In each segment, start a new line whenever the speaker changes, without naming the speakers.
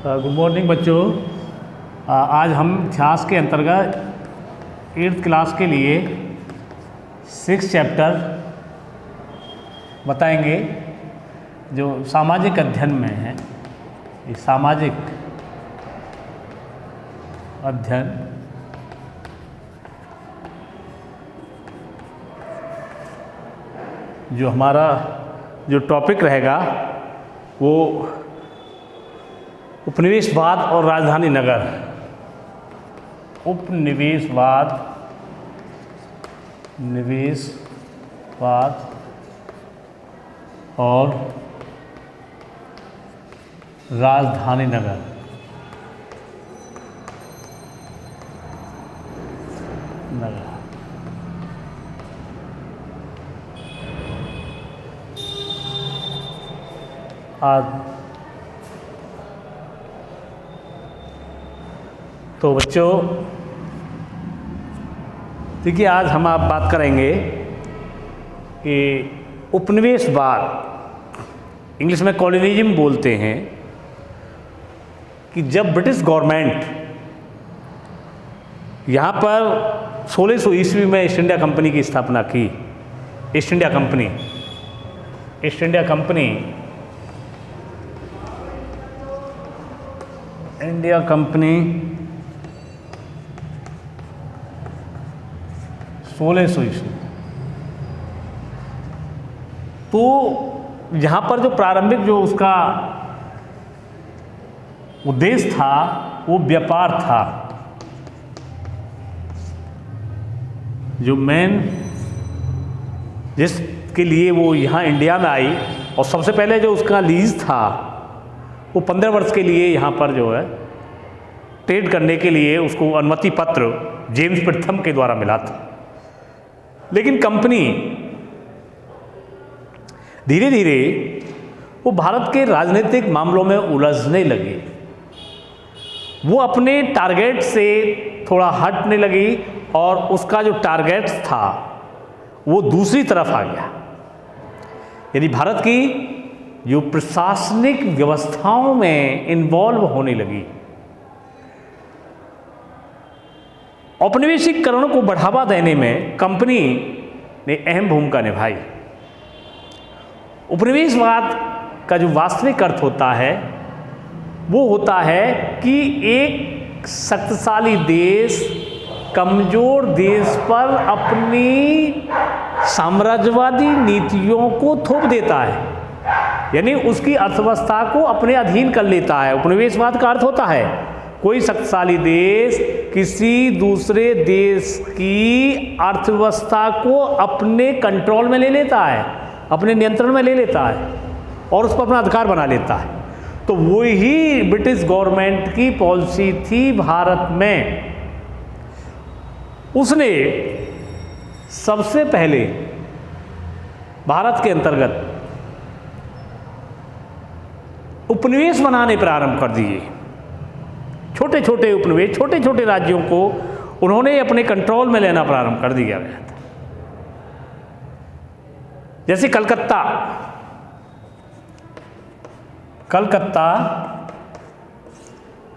Good morning बच्चों। आज हम इतिहास के अंतर्गत 8th क्लास के लिए 6 चैप्टर बताएंगे जो सामाजिक अध्ययन में है। ये सामाजिक अध्ययन जो हमारा जो टॉपिक रहेगा वो उपनिवेशवाद और राजधानी नगर। उपनिवेशवाद, निवेशवाद और राजधानी नगर। आज तो बच्चों देखिए, आज हम आप बात करेंगे कि उपनिवेशवाद, इंग्लिश में कॉलोनिज्म बोलते हैं, कि जब ब्रिटिश गवर्नमेंट यहाँ पर 1600 ईस्वी में ईस्ट इंडिया कंपनी की स्थापना की। ईस्ट इंडिया कंपनी 1600 ईस्वी। तो यहाँ पर जो प्रारंभिक जो उसका उद्देश्य था वो व्यापार था। जो मेन जिसके लिए वो यहाँ इंडिया में आई, और सबसे पहले जो उसका लीज था वो 15 वर्ष के लिए यहाँ पर जो है ट्रेड करने के लिए उसको अनुमति पत्र जेम्स प्रथम के द्वारा मिला था। लेकिन कंपनी धीरे धीरे वो भारत के राजनीतिक मामलों में उलझने लगी। वो अपने टारगेट से थोड़ा हटने लगी और उसका जो टारगेट था वो दूसरी तरफ आ गया। यानी भारत की जो प्रशासनिक व्यवस्थाओं में इन्वॉल्व होने लगी। औपनिवेशिकरण को बढ़ावा देने में कंपनी ने अहम भूमिका निभाई। उपनिवेशवाद का जो वास्तविक अर्थ होता है वो होता है कि एक शक्तिशाली देश कमजोर देश पर अपनी साम्राज्यवादी नीतियों को थोप देता है, यानी उसकी अर्थव्यवस्था को अपने अधीन कर लेता है। उपनिवेशवाद का अर्थ होता है कोई शक्तिशाली देश किसी दूसरे देश की अर्थव्यवस्था को अपने कंट्रोल में ले लेता है, अपने नियंत्रण में ले लेता है और उस पर अपना अधिकार बना लेता है। तो वही ब्रिटिश गवर्नमेंट की पॉलिसी थी भारत में। उसने सबसे पहले भारत के अंतर्गत उपनिवेश बनाने प्रारंभ कर दिए। छोटे छोटे उपनिवेश, छोटे छोटे राज्यों को उन्होंने अपने कंट्रोल में लेना प्रारंभ कर दिया गया था। जैसे कलकत्ता,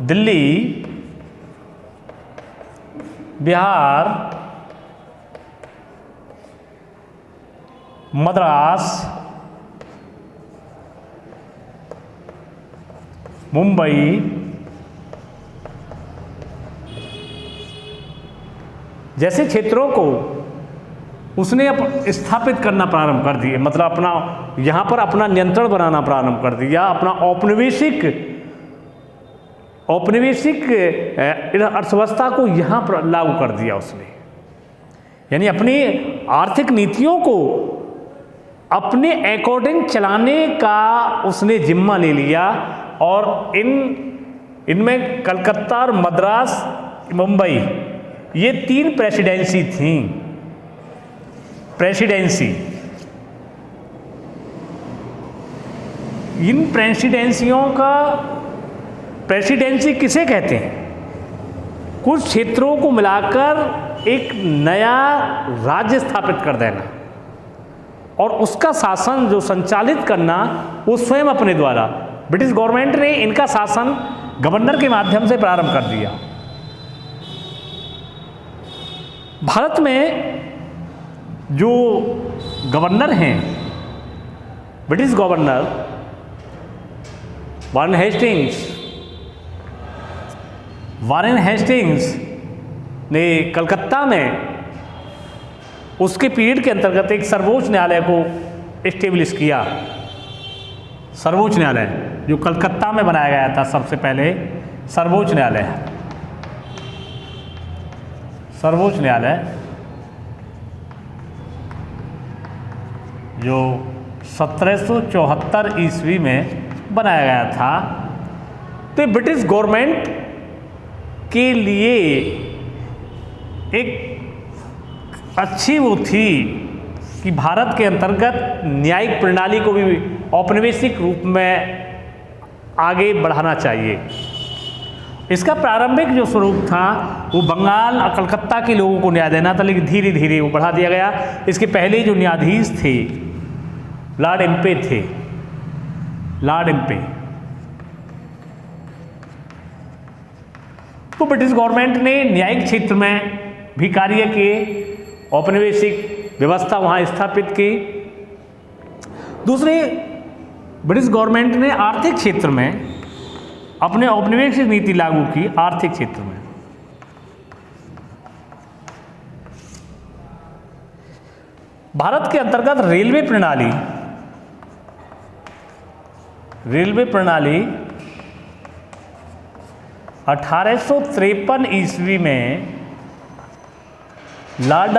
दिल्ली, बिहार, मद्रास, मुंबई जैसे क्षेत्रों को उसने स्थापित करना प्रारंभ कर दिए। मतलब अपना यहाँ पर अपना नियंत्रण बनाना प्रारंभ कर दिया। अपना औपनिवेशिक अर्थव्यवस्था को यहाँ पर लागू कर दिया उसने। यानी अपनी आर्थिक नीतियों को अपने अकॉर्डिंग चलाने का उसने जिम्मा ले लिया। और इनमें कलकत्ता और मद्रास, मुंबई, ये 3 प्रेसिडेंसी थीं। इन प्रेसिडेंसी किसे कहते हैं? कुछ क्षेत्रों को मिलाकर एक नया राज्य स्थापित कर देना और उसका शासन जो संचालित करना वो स्वयं अपने द्वारा। ब्रिटिश गवर्नमेंट ने इनका शासन गवर्नर के माध्यम से प्रारंभ कर दिया। भारत में जो गवर्नर हैं, ब्रिटिश गवर्नर वारेन हेस्टिंग्स ने कलकत्ता में उसके पीरियड के अंतर्गत एक सर्वोच्च न्यायालय को एस्टेब्लिश किया। सर्वोच्च न्यायालय जो कलकत्ता में बनाया गया था, सबसे पहले सर्वोच्च न्यायालय जो 1774 ईस्वी में बनाया गया था। तो ब्रिटिश गवर्नमेंट के लिए एक अच्छी वो थी कि भारत के अंतर्गत न्यायिक प्रणाली को भी औपनिवेशिक रूप में आगे बढ़ाना चाहिए। इसका प्रारंभिक जो स्वरूप था वो बंगाल और कलकत्ता के लोगों को न्याय देना था, लेकिन धीरे धीरे वो बढ़ा दिया गया। इसके पहले जो न्यायाधीश थे लॉर्ड एम्पे थे, लॉर्ड एम्पे। तो ब्रिटिश गवर्नमेंट ने न्यायिक क्षेत्र में भी कार्य किए, औपनिवेशिक व्यवस्था वहाँ स्थापित की। दूसरे, ब्रिटिश गवर्नमेंट ने आर्थिक क्षेत्र में अपने औपनिवेशिक नीति लागू की। आर्थिक क्षेत्र में भारत के अंतर्गत रेलवे प्रणाली 1853 ईस्वी में लॉर्ड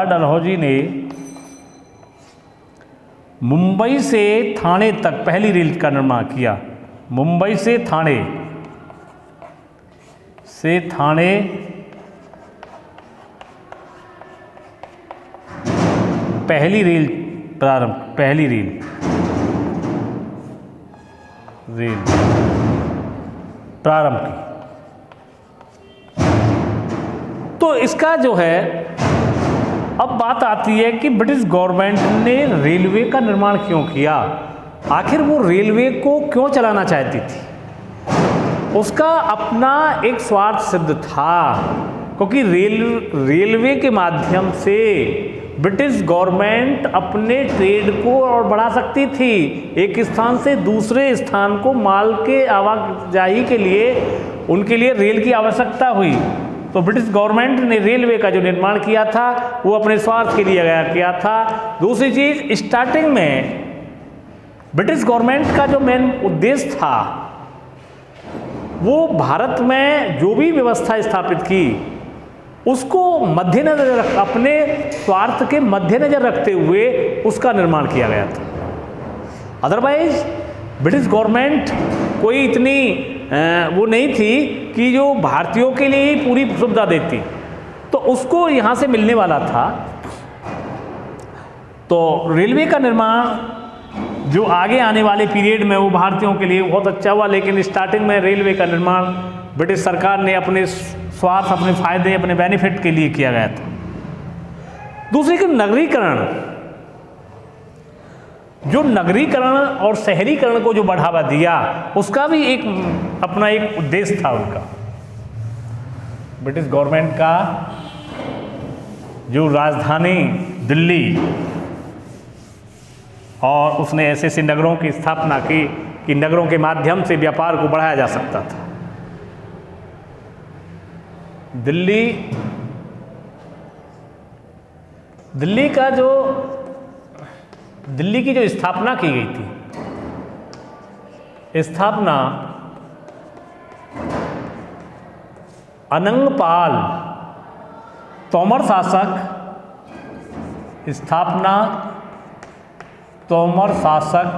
डलहौजी ने मुंबई से थाने तक पहली रेल का निर्माण किया। मुंबई से थाने पहली रेल प्रारंभ की। तो इसका जो है, अब बात आती है कि ब्रिटिश गवर्नमेंट ने रेलवे का निर्माण क्यों किया, आखिर वो रेलवे को क्यों चलाना चाहती थी। उसका अपना एक स्वार्थ सिद्ध था, क्योंकि रेलवे के माध्यम से ब्रिटिश गवर्नमेंट अपने ट्रेड को और बढ़ा सकती थी। एक स्थान से दूसरे स्थान को माल के आवाजाही के लिए उनके लिए रेल की आवश्यकता हुई। तो ब्रिटिश गवर्नमेंट ने रेलवे का जो निर्माण किया था वो अपने स्वार्थ के लिए किया था। दूसरी चीज़, स्टार्टिंग में ब्रिटिश गवर्नमेंट का जो मेन उद्देश्य था वो भारत में जो भी व्यवस्था स्थापित की उसको मद्देनजर अपने स्वार्थ के मद्देनजर रखते हुए उसका निर्माण किया गया था। अदरवाइज ब्रिटिश गवर्नमेंट कोई इतनी वो नहीं थी कि जो भारतीयों के लिए ही पूरी सुविधा देती, तो उसको यहाँ से मिलने वाला था। तो रेलवे का निर्माण जो आगे आने वाले पीरियड में वो भारतीयों के लिए बहुत अच्छा हुआ, लेकिन स्टार्टिंग में रेलवे का निर्माण ब्रिटिश सरकार ने अपने स्वार्थ, अपने फायदे, अपने बेनिफिट के लिए किया गया था। दूसरी कि नगरीकरण, जो नगरीकरण और शहरीकरण को जो बढ़ावा दिया उसका भी एक अपना एक उद्देश्य था उनका। ब्रिटिश गवर्नमेंट का जो राजधानी दिल्ली और उसने ऐसे ऐसे नगरों की स्थापना की कि नगरों के माध्यम से व्यापार को बढ़ाया जा सकता था। दिल्ली की जो स्थापना की गई थी, स्थापना अनंगपाल तोमर शासक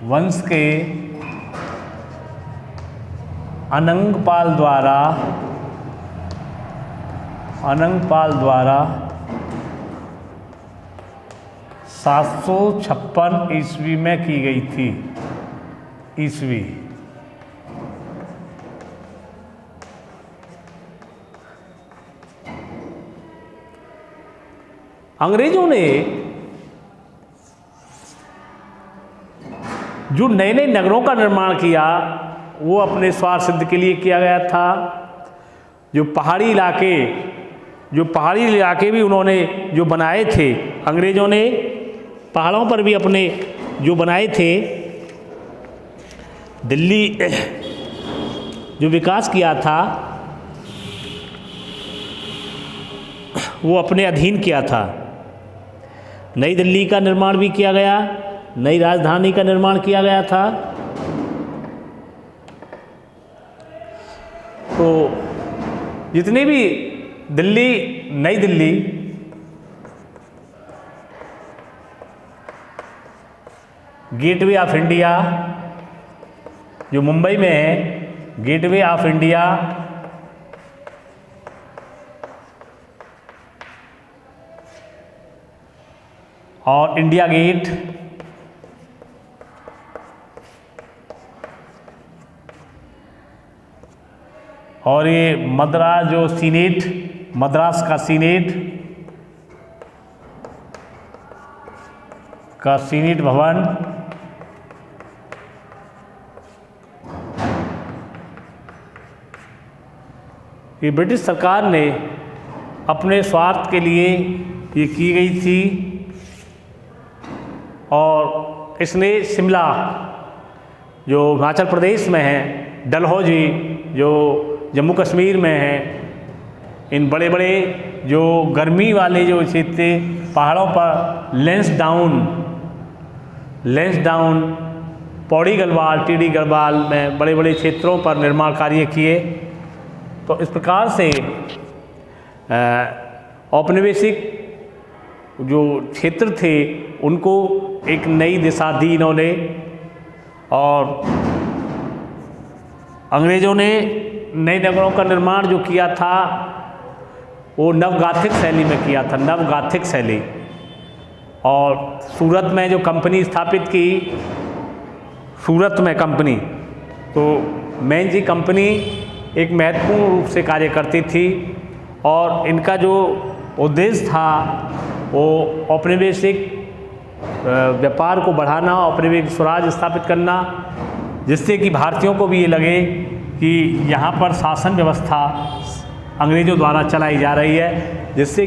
वंश के अनंगपाल द्वारा 756 ईस्वी में की गई थी। ईस्वी अंग्रेजों ने जो नए नए नगरों का निर्माण किया वो अपने स्वार्थ सिद्ध के लिए किया गया था। जो पहाड़ी इलाके भी उन्होंने जो बनाए थे, अंग्रेजों ने पहाड़ों पर भी अपने जो बनाए थे, दिल्ली जो विकास किया था वो अपने अधीन किया था। नई दिल्ली का निर्माण भी किया गया, नई राजधानी का निर्माण किया गया था। तो जितने भी नई दिल्ली गेटवे ऑफ इंडिया जो मुंबई में है, गेटवे ऑफ इंडिया, और इंडिया गेट, और ये मद्रास जो सीनेट, मद्रास का सीनेट भवन, ये ब्रिटिश सरकार ने अपने स्वार्थ के लिए ये की गई थी। और इसने शिमला जो हिमाचल प्रदेश में है, डलहौजी जो जम्मू कश्मीर में है, इन बड़े बड़े जो गर्मी वाले जो क्षेत्र पहाड़ों पर लेंसडाउन, पौड़ी गढ़वाल, टीडी गढ़वाल में बड़े बड़े क्षेत्रों पर निर्माण कार्य किए। तो इस प्रकार से औपनिवेशिक जो क्षेत्र थे उनको एक नई दिशा दी इन्होंने। और अंग्रेज़ों ने नए नगरों का निर्माण जो किया था वो नवगाथिक शैली में किया था, नवगाथिक शैली। और सूरत में जो कंपनी स्थापित की, सूरत में कंपनी, तो मेन जी कंपनी एक महत्वपूर्ण रूप से कार्य करती थी। और इनका जो उद्देश्य था वो औपनिवेशिक व्यापार को बढ़ाना, औपनिवेशिक स्वराज स्थापित करना, जिससे कि भारतीयों को भी ये लगे कि यहाँ पर शासन व्यवस्था अंग्रेज़ों द्वारा चलाई जा रही है, जिससे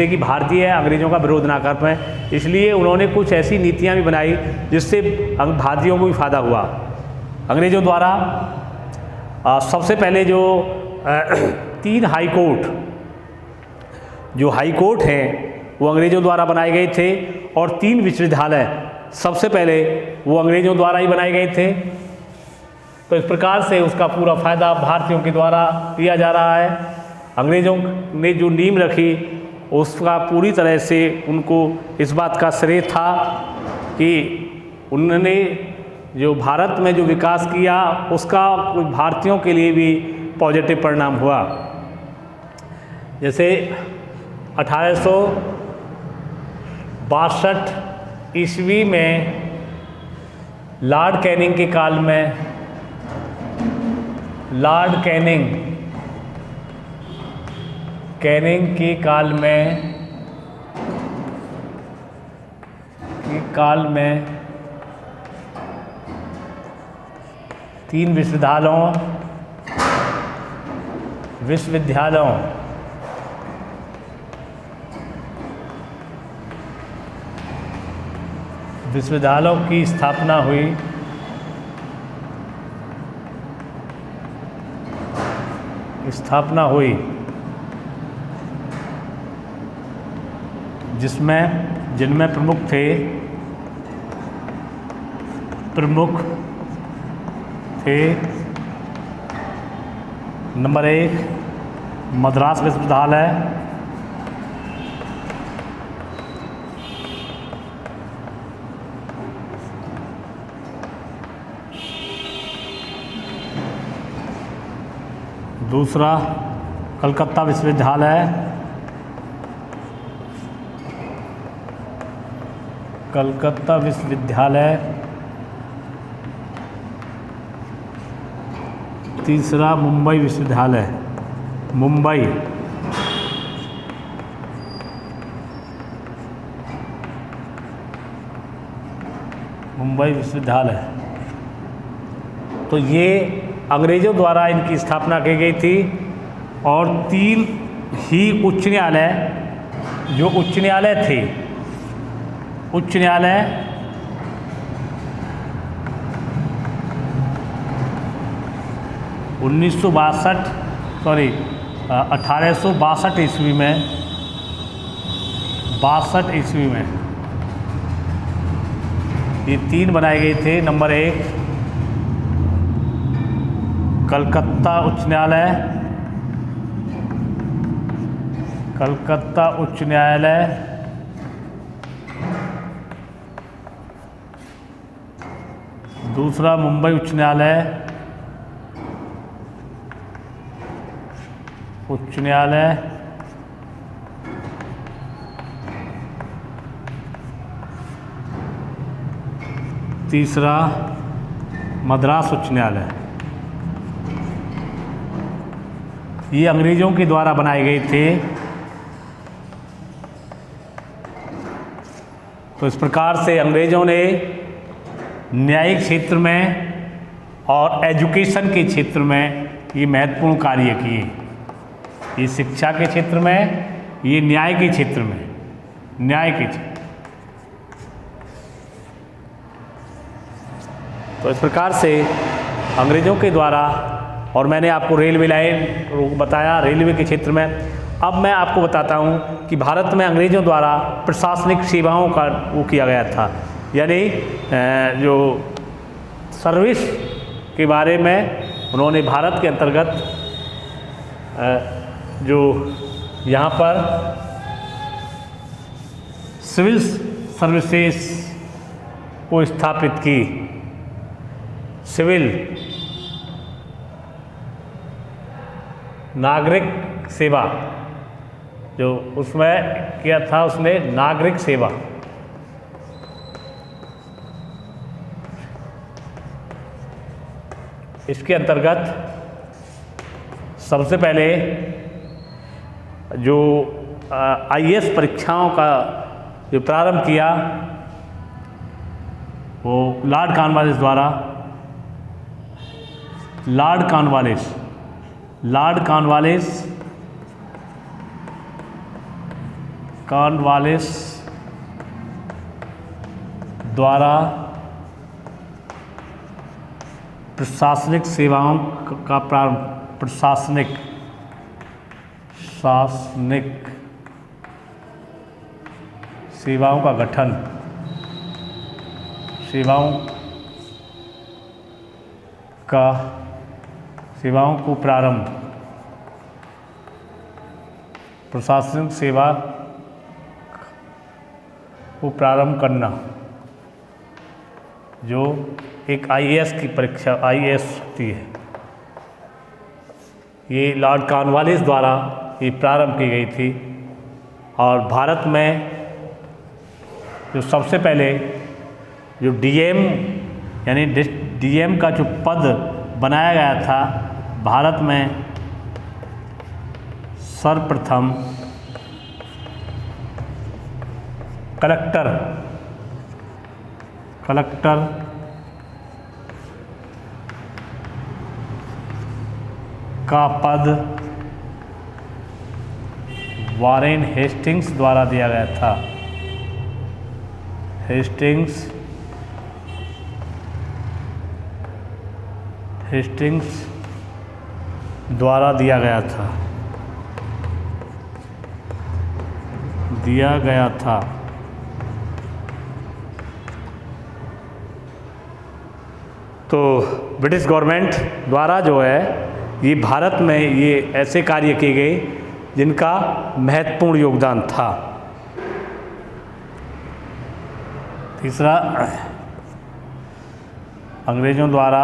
कि भारतीय अंग्रेज़ों का विरोध ना कर पाएँ। इसलिए उन्होंने कुछ ऐसी नीतियाँ भी बनाई जिससे भारतीयों को भी फ़ायदा हुआ। अंग्रेज़ों द्वारा सबसे पहले जो 3 हाई कोर्ट हैं वो अंग्रेज़ों द्वारा बनाए गए थे, और 3 विश्वविद्यालय सबसे पहले वो अंग्रेज़ों द्वारा ही बनाए गए थे। तो इस प्रकार से उसका पूरा फ़ायदा भारतीयों के द्वारा लिया जा रहा है। अंग्रेज़ों ने जो नींव रखी उसका पूरी तरह से उनको इस बात का श्रेय था कि उन्होंने जो भारत में जो विकास किया उसका भारतीयों के लिए भी पॉजिटिव परिणाम हुआ। जैसे 1862 ईस्वी में लॉर्ड कैनिंग के काल में, लॉर्ड कैनिंग के काल में 3 विश्वविद्यालयों की स्थापना हुई। जिनमें प्रमुख थे नंबर 1 मद्रास विश्वविद्यालय, दूसरा कलकत्ता विश्वविद्यालय, तीसरा मुंबई विश्वविद्यालय, मुंबई। मुंबई विश्वविद्यालय। तो ये अंग्रेज़ों द्वारा इनकी स्थापना की गई थी। और 3 ही उच्च न्यायालय, जो उच्च न्यायालय थे, उच्च न्यायालय 1862 ईस्वी में 62 ईस्वी में ये 3 बनाए गए थे। नंबर 1 कलकत्ता उच्च न्यायालय, कलकत्ता उच्च न्यायालय, दूसरा मुंबई उच्च न्यायालय, उच्च न्यायालय, तीसरा मद्रास उच्च न्यायालय। ये अंग्रेज़ों के द्वारा बनाए गए थे। तो इस प्रकार से अंग्रेज़ों ने न्यायिक क्षेत्र में और एजुकेशन के क्षेत्र में ये महत्वपूर्ण कार्य किए। ये शिक्षा के क्षेत्र में, ये न्याय के क्षेत्र में, न्याय के क्षेत्र। तो इस प्रकार से अंग्रेज़ों के द्वारा, और मैंने आपको रेलवे लाइन बताया, रेलवे के क्षेत्र में। अब मैं आपको बताता हूँ कि भारत में अंग्रेज़ों द्वारा प्रशासनिक सेवाओं का वो किया गया था, यानी जो सर्विस के बारे में उन्होंने भारत के अंतर्गत जो यहाँ पर सिविल सर्विसेज को स्थापित की। सिविल नागरिक सेवा, जो उसमें किया था उसने नागरिक सेवा। इसके अंतर्गत सबसे पहले जो आईएएस परीक्षाओं का जो प्रारंभ किया वो लॉर्ड कॉर्नवालिस द्वारा, लॉर्ड कॉर्नवालिस द्वारा प्रशासनिक सेवाओं का प्रारंभ, प्रशासनिक सेवाओं का गठन, सेवाओं को प्रारंभ, प्रशासनिक सेवा को प्रारंभ करना, जो एक आईएएस की परीक्षा, आईएएस होती है। ये लॉर्ड कॉर्नवालिस द्वारा ये प्रारंभ की गई थी। और भारत में जो सबसे पहले जो डीएम, यानी डीएम का जो पद बनाया गया था भारत में, सर्वप्रथम कलेक्टर का पद वारेन हेस्टिंग्स द्वारा दिया गया था। हेस्टिंग्स द्वारा दिया गया था। तो ब्रिटिश गवर्नमेंट द्वारा जो है ये भारत में ये ऐसे कार्य किए गए जिनका महत्वपूर्ण योगदान था। तीसरा, अंग्रेज़ों द्वारा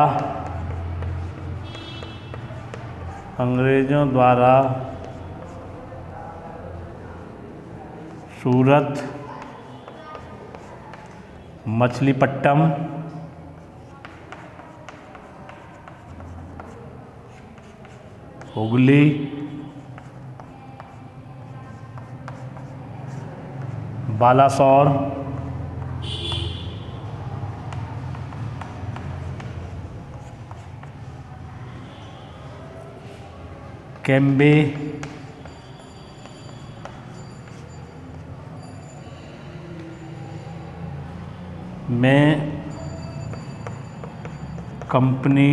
सूरत, मछलीपट्टनम, हुगली, बालासोर, कैम्बे में कंपनी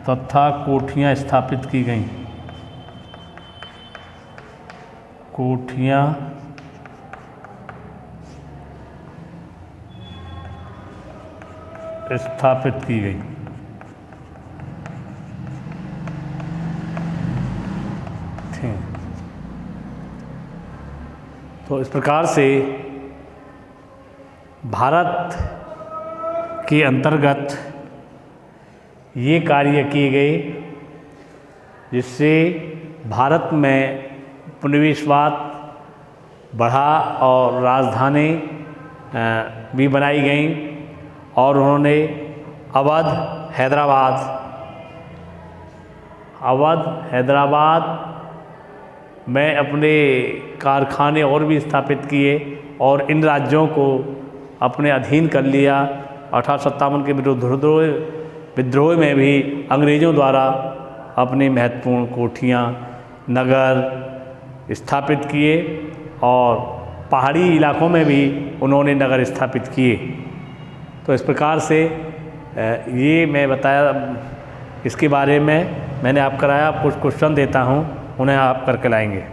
तथा कोठियाँ स्थापित की गईं। कोठियाँ स्थापित की गई। तो इस प्रकार से भारत के अंतर्गत ये कार्य किए गए जिससे भारत में उपनिवेशवाद बढ़ा और राजधानी भी बनाई गई और उन्होंने अवध हैदराबाद में अपने कारखाने और भी स्थापित किए और इन राज्यों को अपने अधीन कर लिया। 1857 के विद्रोह में भी अंग्रेज़ों द्वारा अपनी महत्वपूर्ण कोठियाँ नगर स्थापित किए और पहाड़ी इलाकों में भी उन्होंने नगर स्थापित किए। तो इस प्रकार से ये मैं बताया, इसके बारे में मैंने आप कराया। कुछ क्वेश्चन देता हूँ, उन्हें आप करके लाएंगे।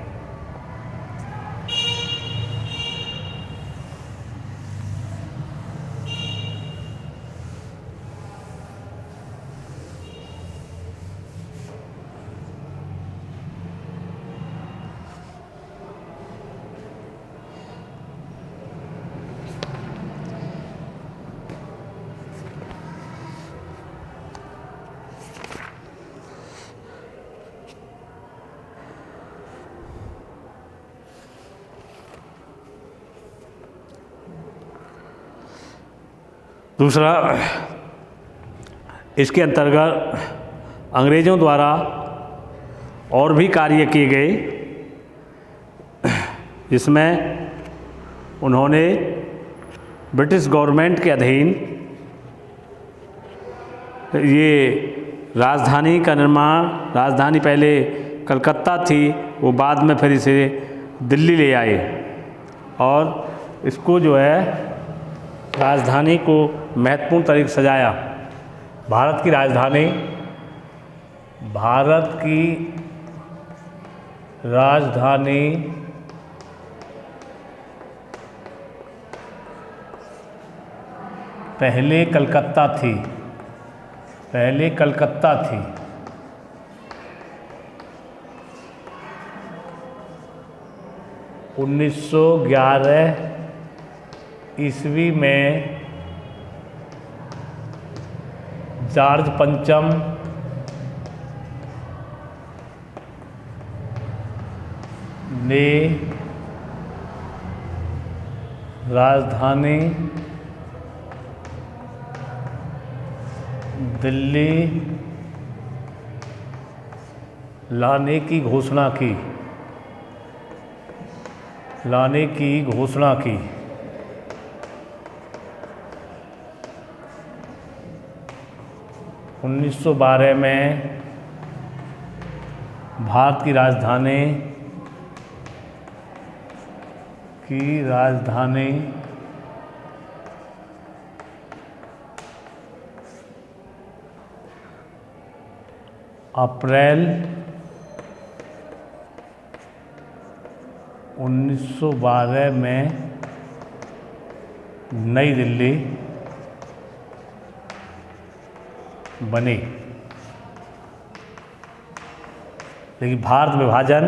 दूसरा, इसके अंतर्गत अंग्रेज़ों द्वारा और भी कार्य किए गए जिसमें उन्होंने ब्रिटिश गवर्नमेंट के अधीन ये राजधानी का निर्माण, राजधानी पहले कलकत्ता थी, वो बाद में फिर इसे दिल्ली ले आए और इसको जो है राजधानी को महत्वपूर्ण तरीके से सजाया। भारत की राजधानी पहले कलकत्ता थी। 1911 ईस्वी में जॉर्ज पंचम ने राजधानी दिल्ली लाने की घोषणा की। 1912 में भारत की राजधानी अप्रैल 1912 में नई दिल्ली बनी। लेकिन भारत विभाजन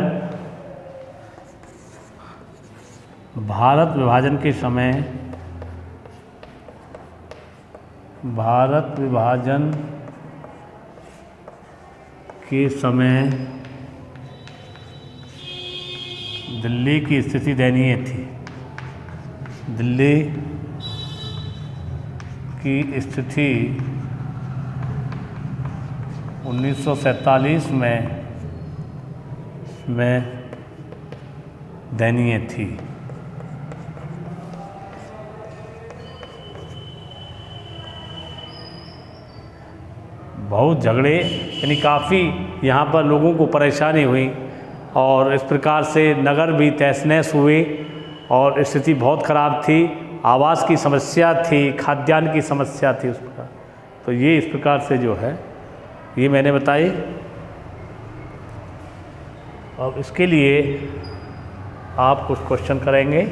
के समय दिल्ली की स्थिति दयनीय थी। दिल्ली की स्थिति 1947 में दयनीय थी। बहुत झगड़े, यानी काफ़ी यहाँ पर लोगों को परेशानी हुई और इस प्रकार से नगर भी तहस नहस हुए और स्थिति बहुत ख़राब थी। आवास की समस्या थी, खाद्यान्न की समस्या थी उस प्रकार। तो ये इस प्रकार से जो है ये मैंने बताई। अब इसके लिए आप कुछ क्वेश्चन करेंगे।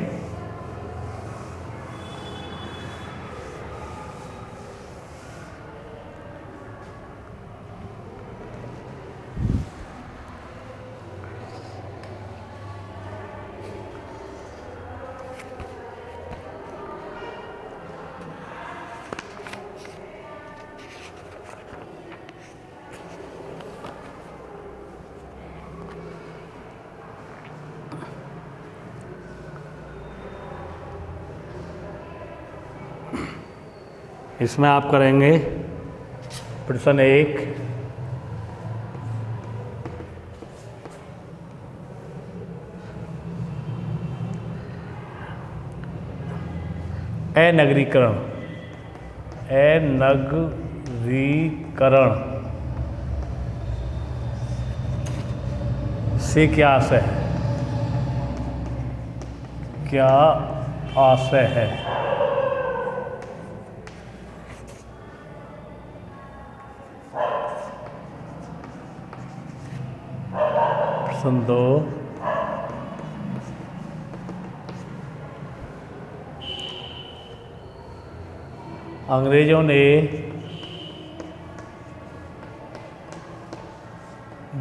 इसमें आप करेंगे प्रश्न 1, अनगरीकरण से क्या आशय है? क्या आशय है? प्रश्न 2, अंग्रेजों ने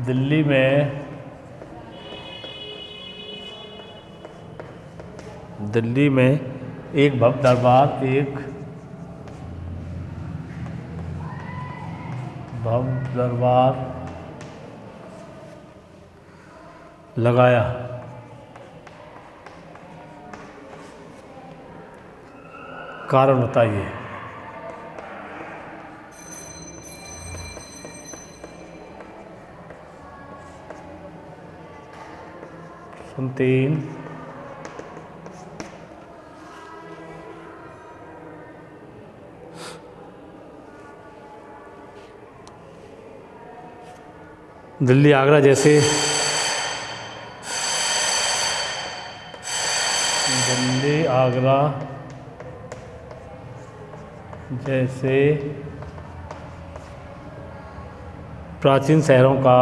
दिल्ली में एक भव्य दरबार लगाया। कारण बताइए। प्रश्न 3, दिल्ली आगरा जैसे प्राचीन शहरों का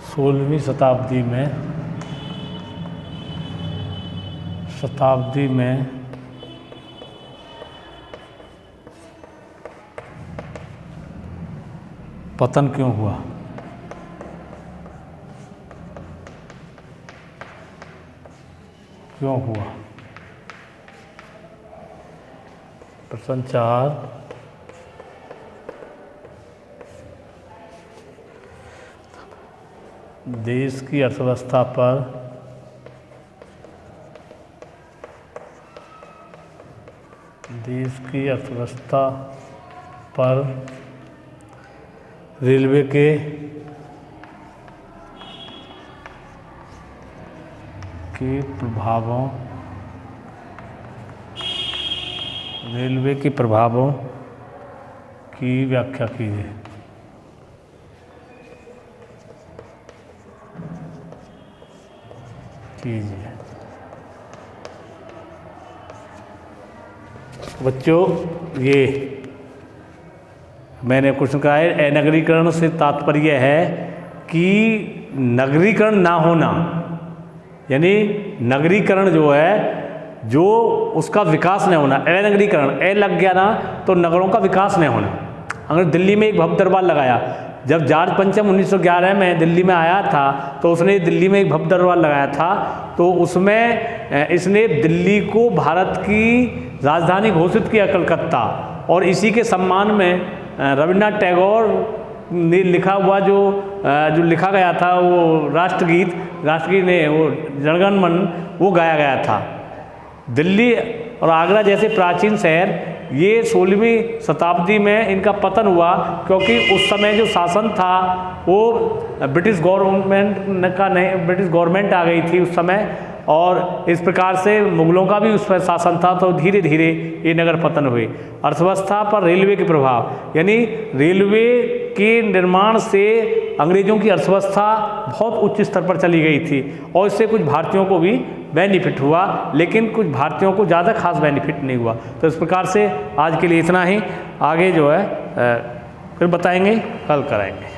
16वीं शताब्दी में पतन क्यों हुआ? प्रश्न 4, देश की अर्थव्यवस्था पर रेलवे के प्रभावों की व्याख्या कीजिए। बच्चों, ये मैंने क्वेश्चन कहा है, अनगरीकरण से तात्पर्य है कि नगरीकरण ना होना, यानी नगरीकरण जो है जो उसका विकास नहीं होना। अनगरीकरण लग गया ना तो नगरों का विकास नहीं होना। अगर दिल्ली में एक भव्य दरबार लगाया, जब जॉर्ज पंचम 1911 में दिल्ली में आया था तो उसने दिल्ली में एक भव्य दरबार लगाया था, तो उसमें इसने दिल्ली को भारत की राजधानी घोषित किया, कलकत्ता, और इसी के सम्मान में रविन्द्रनाथ टैगोर ने लिखा हुआ जो लिखा गया था वो राष्ट्रगीत ने वो जनगण मन वो गाया गया था। दिल्ली और आगरा जैसे प्राचीन शहर ये 16वीं शताब्दी में इनका पतन हुआ, क्योंकि उस समय जो शासन था वो ब्रिटिश गवर्नमेंट का नहीं, ब्रिटिश गवर्नमेंट आ गई थी उस समय, और इस प्रकार से मुगलों का भी उस पर शासन था, तो धीरे धीरे ये नगर पतन हुए। अर्थव्यवस्था पर रेलवे के प्रभाव, यानी रेलवे के निर्माण से अंग्रेज़ों की अर्थव्यवस्था बहुत उच्च स्तर पर चली गई थी, और इससे कुछ भारतीयों को भी बेनिफिट हुआ, लेकिन कुछ भारतीयों को ज़्यादा खास बेनिफिट नहीं हुआ। तो इस प्रकार से आज के लिए इतना ही, आगे जो है फिर बताएंगे, कल कराएंगे।